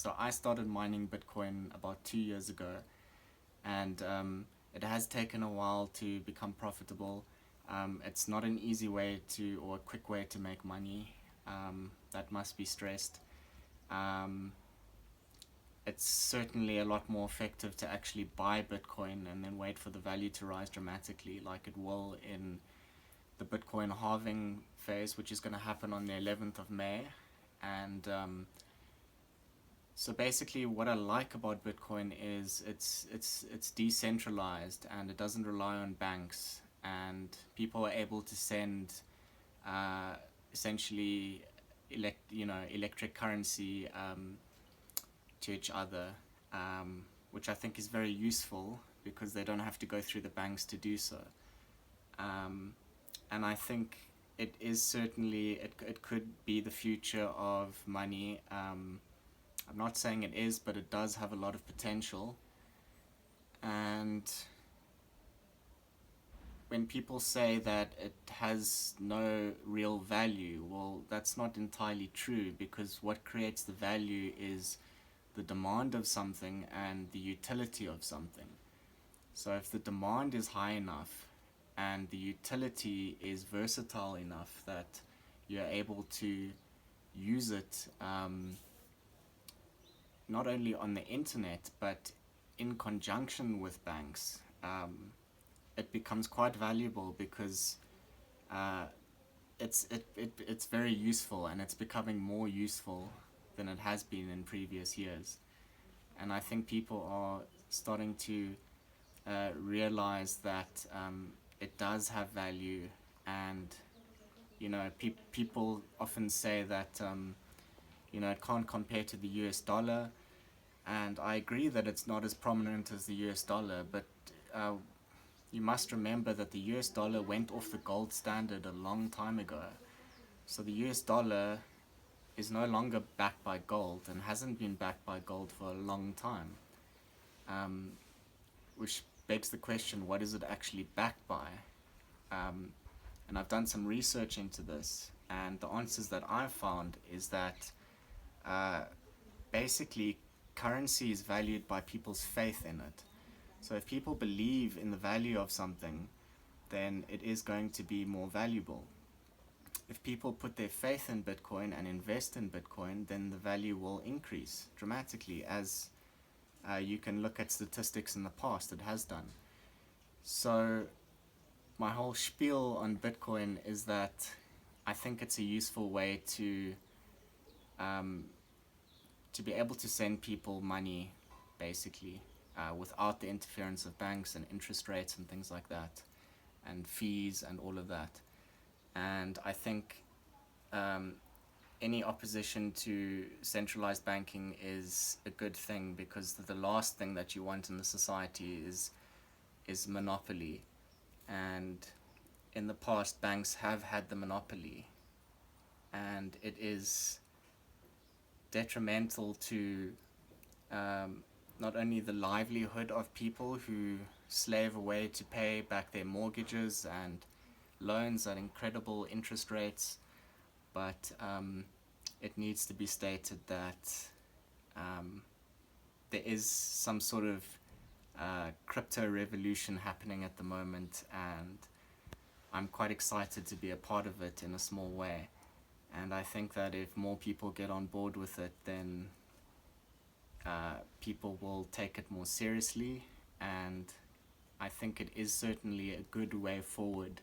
So I started mining Bitcoin about 2 years ago, and it has taken a while to become profitable. It's not an easy way to, or a quick way to make money. That must be stressed. Um, it's certainly a lot more effective to actually buy Bitcoin and then wait for the value to rise dramatically, like it will in the Bitcoin halving phase, which is going to happen on the 11th of May. And so basically, what I like about Bitcoin is it's decentralized and it doesn't rely on banks, and people are able to send uh, essentially electric currency to each other, which I think is very useful because they don't have to go through the banks to do so. Um, and I think it is certainly it could be the future of money. I'm not saying it is, but it does have a lot of potential. And when people say that it has no real value, well, that's not entirely true, because what creates the value is the demand of something and the utility of something. So if the demand is high enough and the utility is versatile enough that you're able to use it, not only on the internet but in conjunction with banks, it becomes quite valuable because uh, it's very useful, and it's becoming more useful than it has been in previous years. And I think people are starting to realize that it does have value. And people often say that it can't compare to the US dollar, and I agree that it's not as prominent as the US dollar, but uh, you must remember that the US dollar went off the gold standard a long time ago. So the US dollar is no longer backed by gold and hasn't been backed by gold for a long time. Um, which begs the question, what is it actually backed by? Um, and I've done some research into this, and the answers that I've found is that uh, basically currency is valued by people's faith in it. So if people believe in the value of something, then it is going to be more valuable. If people put their faith in Bitcoin and invest in Bitcoin, then the value will increase dramatically, as you can look at statistics in the past, it has done. So my whole spiel on Bitcoin is that I think it's a useful way um, to be able to send people money, basically, without the interference of banks and interest rates and things like that, and fees and all of that. And I think um, any opposition to centralized banking is a good thing, because the last thing that you want in the society is monopoly. And in the past, banks have had the monopoly, and it is detrimental to um, not only the livelihood of people who slave away to pay back their mortgages and loans at incredible interest rates, but it needs to be stated that um, there is some sort of crypto revolution happening at the moment, and I'm quite excited to be a part of it in a small way. And I think that if more people get on board with it, then people will take it more seriously. And I think it is certainly a good way forward